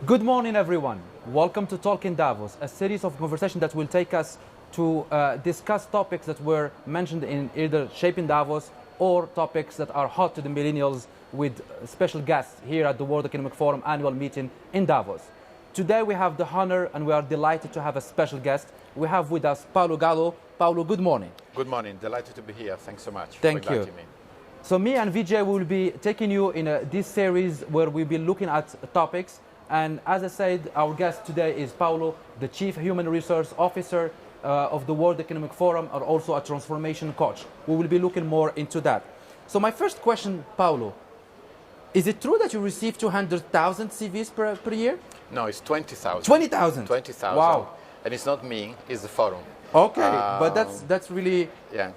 Good morning, everyone. Welcome to Talk in Davos, a series of conversation that will take us to discuss topics that were mentioned in either Shaping Davos or topics that are hot to the millennials with special guests here at the World Economic Forum annual meeting in Davos. Today we have the honor and we are delighted to have a special guest. We have with us Paolo Gallo. Paolo, good morning. Good morning. Delighted to be here. Thanks so much Thank for inviting you. me. So me and Vijay will be taking you in this series where we'll be looking at topics. And as I said, our guest today is Paolo, the Chief Human Resource Officer of the World Economic Forum, and also a transformation coach. We will be looking more into that. So my first question, Paolo, is it true that you receive 200,000 CVs per year? No, it's 20,000. 20,000? 20,000. Wow. And it's not me, it's the forum. Okay, but that's really... Yeah.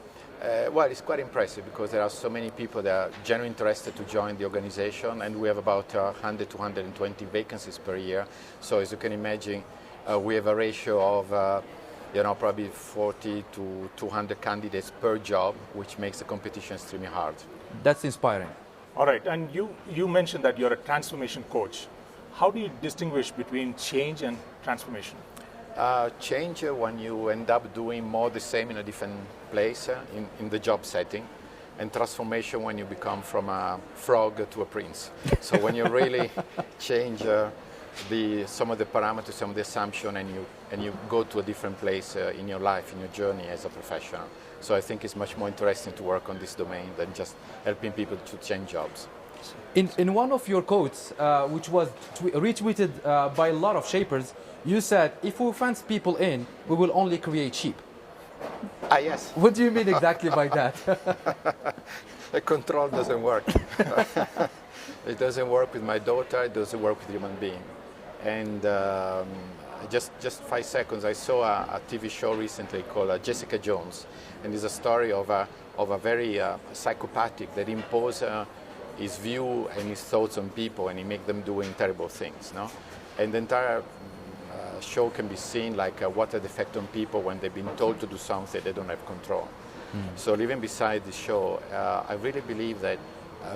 Well, it's quite impressive because there are so many people that are genuinely interested to join the organization, and we have about 100 to 120 vacancies per year. So as you can imagine, we have a ratio of probably 40 to 200 candidates per job, which makes the competition extremely hard. That's inspiring. All right, and you mentioned that you're a transformation coach. How do you distinguish between change and transformation? Change when you end up doing more the same in a different place in the job setting, and transformation when you become from a frog to a prince. So when you really change some of the parameters, some of the assumption, and you go to a different place in your life, in your journey as a professional. So I think it's much more interesting to work on this domain than just helping people to change jobs. In one of your quotes, which was retweeted by a lot of shapers, you said, if we fence people in, we will only create sheep. Yes. What do you mean exactly by that? The control doesn't work. It doesn't work with my daughter, it doesn't work with human being. And just 5 seconds, I saw a TV show recently called Jessica Jones, and it's a story of a very psychopathic that imposes his view and his thoughts on people, and he makes them doing terrible things. No? And the entire show can be seen like what are the effect on people when they've been told to do something they don't have control. So living beside the show, I really believe that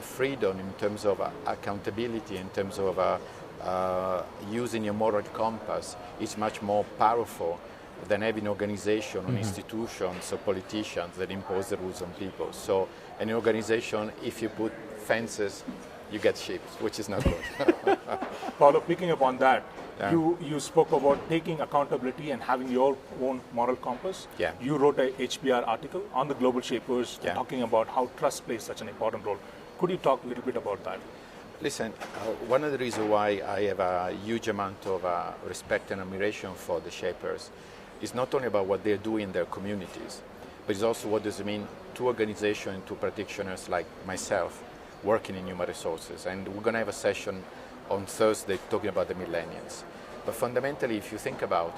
freedom in terms of accountability, in terms of using your moral compass is much more powerful than having organization or institutions or politicians that impose the rules on people. So an organization, if you put fences, you get sheep, which is not good. Paolo, picking up on that, Yeah. you spoke about taking accountability and having your own moral compass. Yeah. You wrote a HBR article on the global shapers talking about how trust plays such an important role. Could you talk a little bit about that? Listen, one of the reasons why I have a huge amount of respect and admiration for the shapers is not only about what they're doing in their communities, but it's also what does it mean to organizations, to practitioners like myself working in human resources. And we're going to have a session on Thursday talking about the millennials. But fundamentally, if you think about,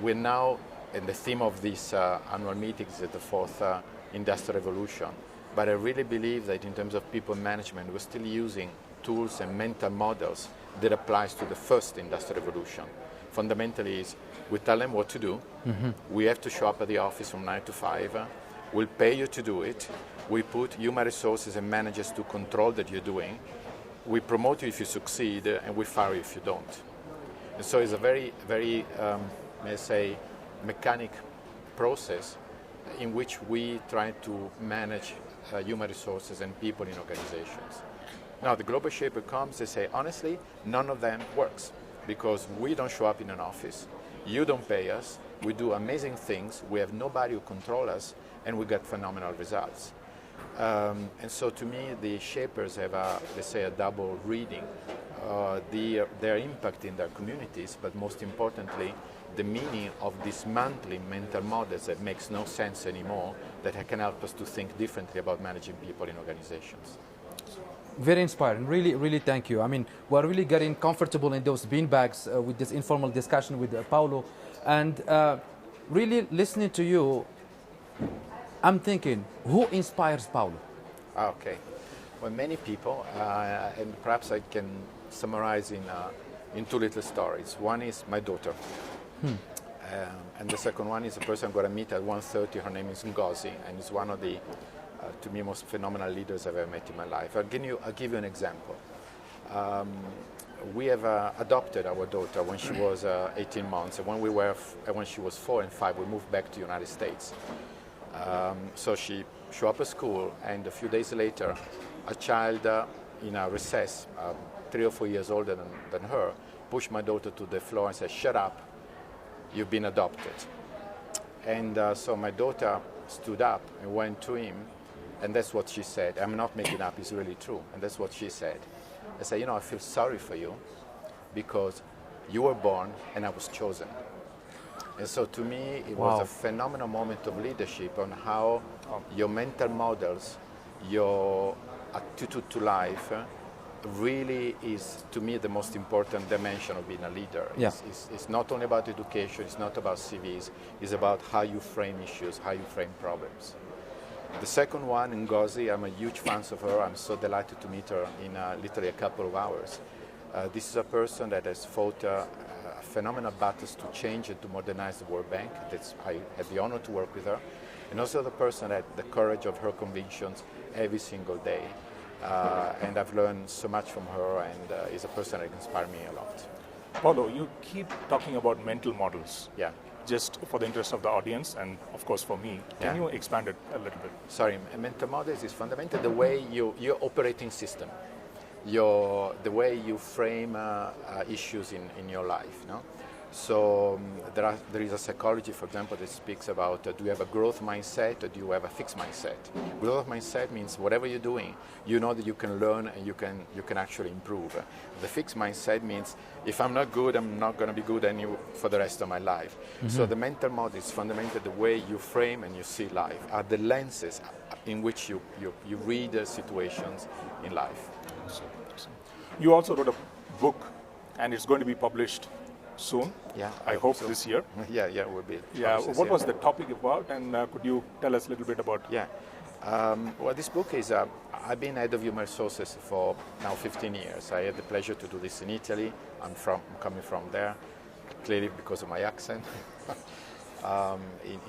we're now, and the theme of this annual meeting is the fourth industrial revolution. But I really believe that in terms of people management, we're still using tools and mental models that applies to the first industrial revolution. Fundamentally is we tell them what to do. We have to show up at the office from 9 to 5. We'll pay you to do it. We put human resources and managers to control that you're doing. We promote you if you succeed, and we fire you if you don't. And so it's a very, very, may I say, mechanic process in which we try to manage human resources and people in organizations. Now, the Global Shaper comes, they say, honestly, none of them works because we don't show up in an office, you don't pay us, we do amazing things, we have nobody who controls us, and we get phenomenal results. And so to me, the shapers have, let's say, a double reading. Their impact in their communities, but most importantly, the meaning of dismantling mental models that makes no sense anymore, that can help us to think differently about managing people in organizations. Very inspiring. Really, really thank you. I mean, we're really getting comfortable in those beanbags with this informal discussion with Paolo. And really listening to you, I'm thinking, who inspires Paolo? Okay. Well, many people, and perhaps I can summarize in 2 little stories. One is my daughter. And the second one is a person I'm going to meet at 1:30. Her name is Ngozi, and is one of the, to me, most phenomenal leaders I've ever met in my life. I'll give you an example. we have adopted our daughter when she was 18 months, and when she was 4 and 5, we moved back to the United States. So she showed up at school, and a few days later, a child in a recess, 3 or 4 years older than her, pushed my daughter to the floor and said, "Shut up, you've been adopted." And so my daughter stood up and went to him, and that's what she said. I'm not making up, it's really true. And that's what she said. I said, I feel sorry for you because you were born and I was chosen. And so to me, it was a phenomenal moment of leadership on how your mental models, your attitude to life really is, to me, the most important dimension of being a leader. Yeah. It's not only about education, it's not about CVs, it's about how you frame issues, how you frame problems. The second one, Ngozi, I'm a huge fan of her. I'm so delighted to meet her in literally a couple of hours. This is a person that has fought phenomenal battles to change and to modernize the World Bank. I had the honor to work with her. And also the person that had the courage of her convictions every single day. And I've learned so much from her, and is a person that inspires me a lot. Paolo, you keep talking about mental models. Yeah. Just for the interest of the audience and, of course, for me, can you expand it a little bit? Sorry, mental models is fundamentally the way your operating system, the way you frame issues in your life. No? So there is a psychology, for example, that speaks about do you have a growth mindset or do you have a fixed mindset? Growth mindset means whatever you're doing, you know that you can learn and you can actually improve. The fixed mindset means if I'm not good, I'm not going to be good for the rest of my life. Mm-hmm. So the mental model is fundamentally the way you frame and you see life, are the lenses in which you read situations in life. You also wrote a book, and it's going to be published soon. Yeah, I hope so. This year. Yeah, it will be. Yeah, what was the topic about, and could you tell us a little bit about? Yeah, well, this book is. I've been head of human resources for now 15 years. I had the pleasure to do this in Italy. I'm coming from there, clearly because of my accent.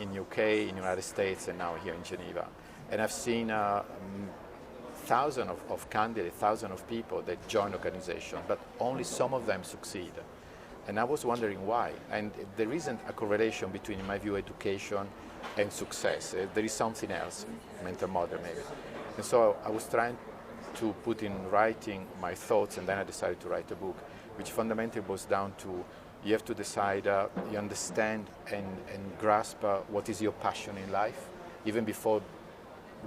in UK, in United States, and now here in Geneva, and I've seen. Thousands of candidates, thousands of people that join organizations, but only some of them succeed. And I was wondering why. And there isn't a correlation between, in my view, education and success. There is something else, mental model maybe. And so I was trying to put in writing my thoughts, and then I decided to write a book, which fundamentally boils down to you have to decide, you understand and grasp what is your passion in life, even before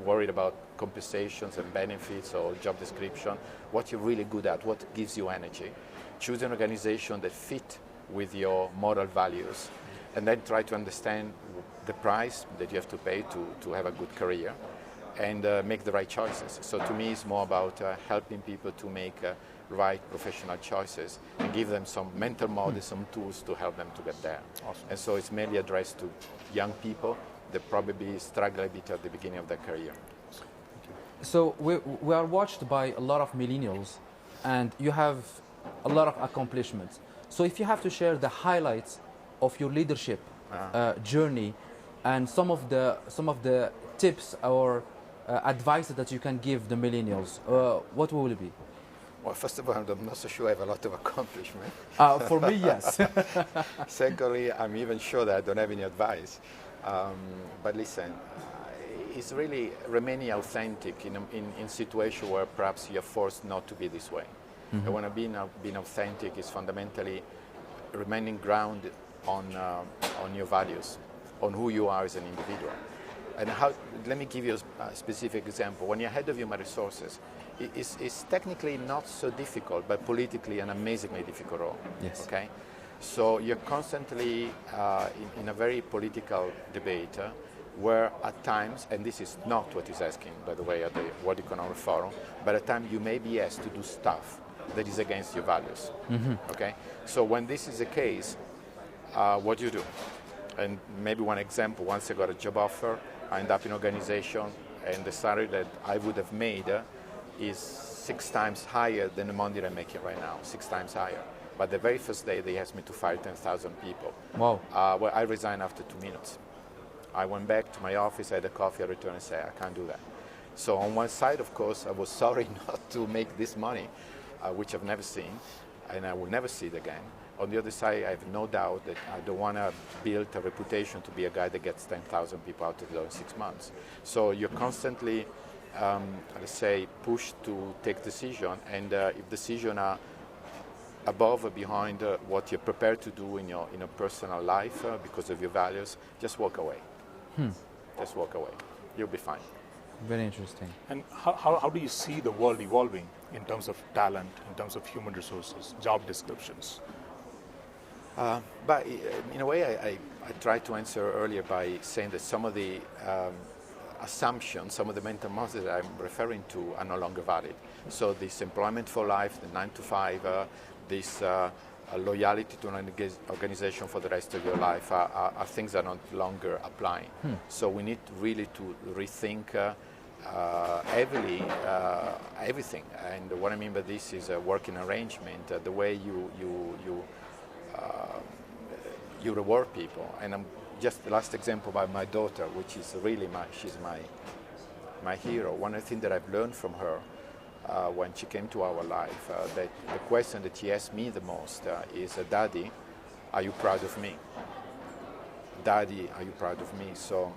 worried about compensations and benefits or job description, what you're really good at, what gives you energy. Choose an organization that fit with your moral values, and then try to understand the price that you have to pay to have a good career, and make the right choices. So to me, it's more about helping people to make right professional choices and give them some mental models, some tools to help them to get there. Awesome. And so it's mainly addressed to young people that probably struggle a bit at the beginning of their career. So we are watched by a lot of millennials, and you have a lot of accomplishments. So if you have to share the highlights of your leadership journey and some of the tips or advice that you can give the millennials, what will it be? Well, first of all, I'm not so sure I have a lot of accomplishment. For me, yes. Secondly, I'm even sure that I don't have any advice. But listen, it's really remaining authentic in situations where perhaps you're forced not to be this way. Mm-hmm. And when I'm being authentic is fundamentally remaining grounded on your values, on who you are as an individual. And let me give you a specific example. When you're head of human resources, it's technically not so difficult, but politically an amazingly difficult role. Yes. Okay? So you're constantly in a very political debate where at times, and this is not what he's asking, by the way, at the World Economic Forum, but at times you may be asked to do stuff that is against your values. Mm-hmm. Okay? So when this is the case, what do you do? And maybe one example, once I got a job offer, I ended up in an organization, and the salary that I would have made is 6 times higher than the money that I'm making right now, 6 times higher. But the very first day, they asked me to fire 10,000 people. Wow. Well, I resigned after 2 minutes. I went back to my office, I had a coffee, I returned and said, I can't do that. So on one side, of course, I was sorry not to make this money, which I've never seen. and I will never see it again. On the other side, I have no doubt that I don't want to build a reputation to be a guy that gets 10,000 people out of the door in 6 months. So you're constantly, let's say, pushed to take decision, and if decisions are above or behind what you're prepared to do in your personal life because of your values, just walk away. Just walk away. You'll be fine. Very interesting. And how do you see the world evolving in terms of talent, in terms of human resources, job descriptions? But in a way, I tried to answer earlier by saying that some of the assumptions, some of the mental models that I'm referring to are no longer valid. So this employment for life, the 9 to 5, this loyalty to an organization for the rest of your life are things that are no longer applying. So we need really to rethink heavily everything. And what I mean by this is a working arrangement, the way you reward people. And I'm just the last example by my daughter, which is really she's my hero. One of the things that I've learned from her when she came to our life, that the question that she asked me the most is, Daddy, are you proud of me? Daddy, are you proud of me? So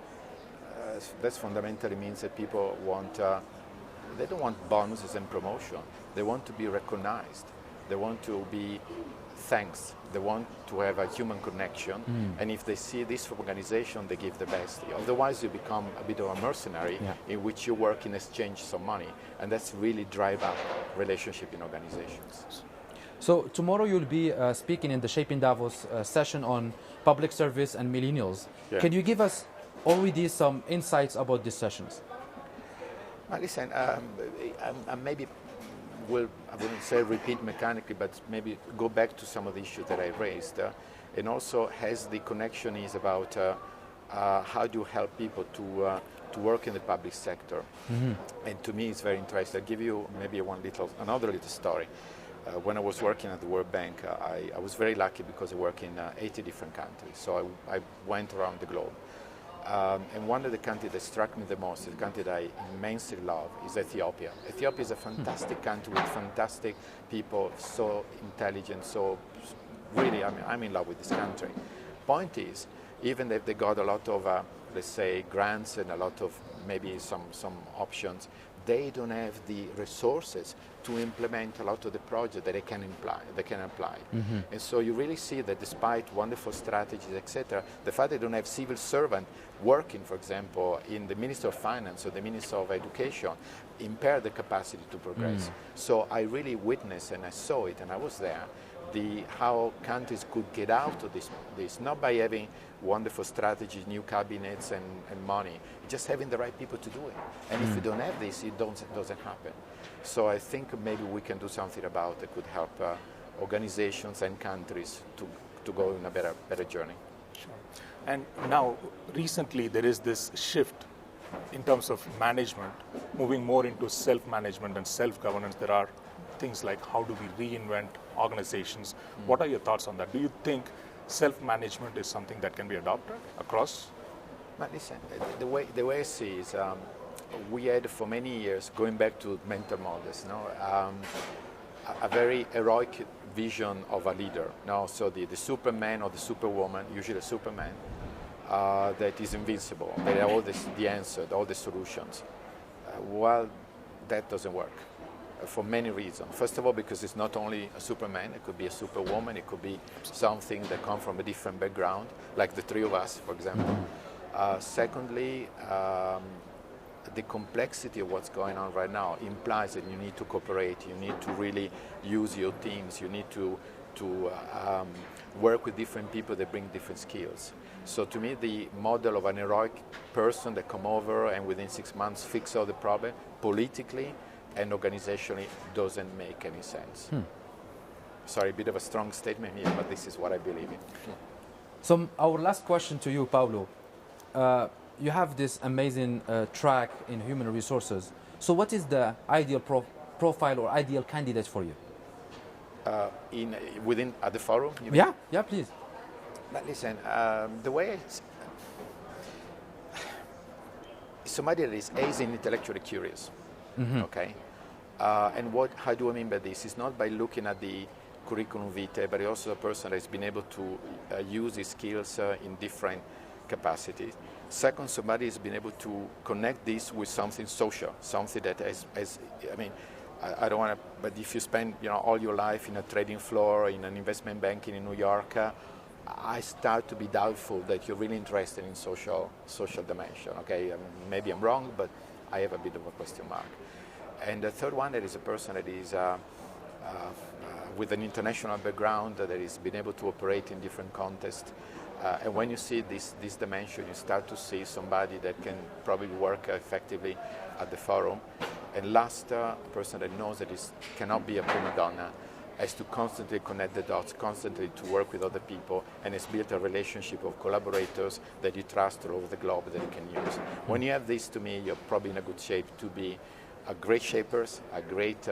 that fundamentally means that people want, they don't want bonuses and promotion. They want to be recognized. They want to be thanks. They want to have a human connection. And if they see this organization, they give the best. Otherwise, you become a bit of a mercenary in which you work in exchange some money. And that's really drive up relationship in organizations. So tomorrow you'll be speaking in the Shaping Davos session on public service and millennials. Yeah. Can you give us already some insights about these sessions? Listen, I maybe I wouldn't say repeat mechanically, but maybe go back to some of the issues that I raised. And also has the connection is about how do you help people to work in the public sector. And to me it's very interesting. I'll give you maybe another little story. When I was working at the World Bank, I was very lucky because I work in 80 different countries. So I went around the globe. And one of the countries that struck me the most, the country that I immensely love, is Ethiopia. Ethiopia is a fantastic country with fantastic people, so intelligent, so really, I'm in love with this country. Point is, even if they got a lot of, let's say, grants and a lot of maybe some options, they don't have the resources to implement a lot of the projects that they can apply. And so you really see that despite wonderful strategies, etc., the fact they don't have civil servants working, for example, in the Ministry of Finance or the Ministry of Education, impair the capacity to progress. So I really witnessed and I saw it, and I was there, how countries could get out of this, not by having wonderful strategies, new cabinets and money, just having the right people to do it. And if you don't have this, it doesn't happen. So I think maybe we can do something about it that could help organizations and countries to go in a better journey. Sure. And now, recently, there is this shift in terms of management, moving more into self-management and self-governance. There are things like how do we reinvent organizations. What are your thoughts on that? Do you think self-management is something that can be adopted across? But listen, the way I see is we had for many years, going back to mental models, a very heroic vision of a leader. So the Superman or the Superwoman, usually a Superman, that is invincible. They have all the answer, all the solutions. Well, that doesn't work. For many reasons. First of all, because it's not only a Superman, it could be a Superwoman, it could be something that comes from a different background, like the three of us, for example. Secondly, the complexity of what's going on right now implies that you need to cooperate, you need to really use your teams, you need to work with different people that bring different skills. So to me, the model of an heroic person that come over and within 6 months fix all the problem, politically and organizationally, doesn't make any sense. Sorry, a bit of a strong statement here, but this is what I believe in. So our last question to you, Paolo. You have this amazing track in human resources. So what is the ideal profile or ideal candidate for you? Within at the forum? You mean? Yeah, please. But listen, the way somebody that is intellectually curious, okay? And how do I mean by this? It's not by looking at the curriculum vitae, but also a person that has been able to use his skills in different capacities. Second, somebody has been able to connect this with something social, something that I don't want to, but if you spend all your life in a trading floor, in an investment banking in New York, I start to be doubtful that you're really interested in social dimension. Okay, maybe I'm wrong, but I have a bit of a question mark. And the third one, that is a person that is with an international background, that has been able to operate in different contexts. And when you see this dimension, you start to see somebody that can probably work effectively at the forum. And last, a person that knows that it cannot be a prima donna, has to constantly connect the dots, constantly to work with other people, and has built a relationship of collaborators that you trust all over the globe that you can use. When you have this, to me, you're probably in a good shape to be a great shapers, a great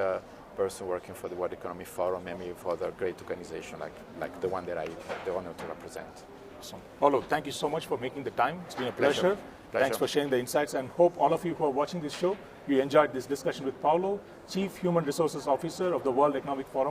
person working for the World Economic Forum, maybe for other great organization like the one that I have the honor to represent. Awesome. Paolo, thank you so much for making the time. It's been a pleasure. Thanks for sharing the insights, and hope all of you who are watching this show, you enjoyed this discussion with Paolo, Chief Human Resources Officer of the World Economic Forum.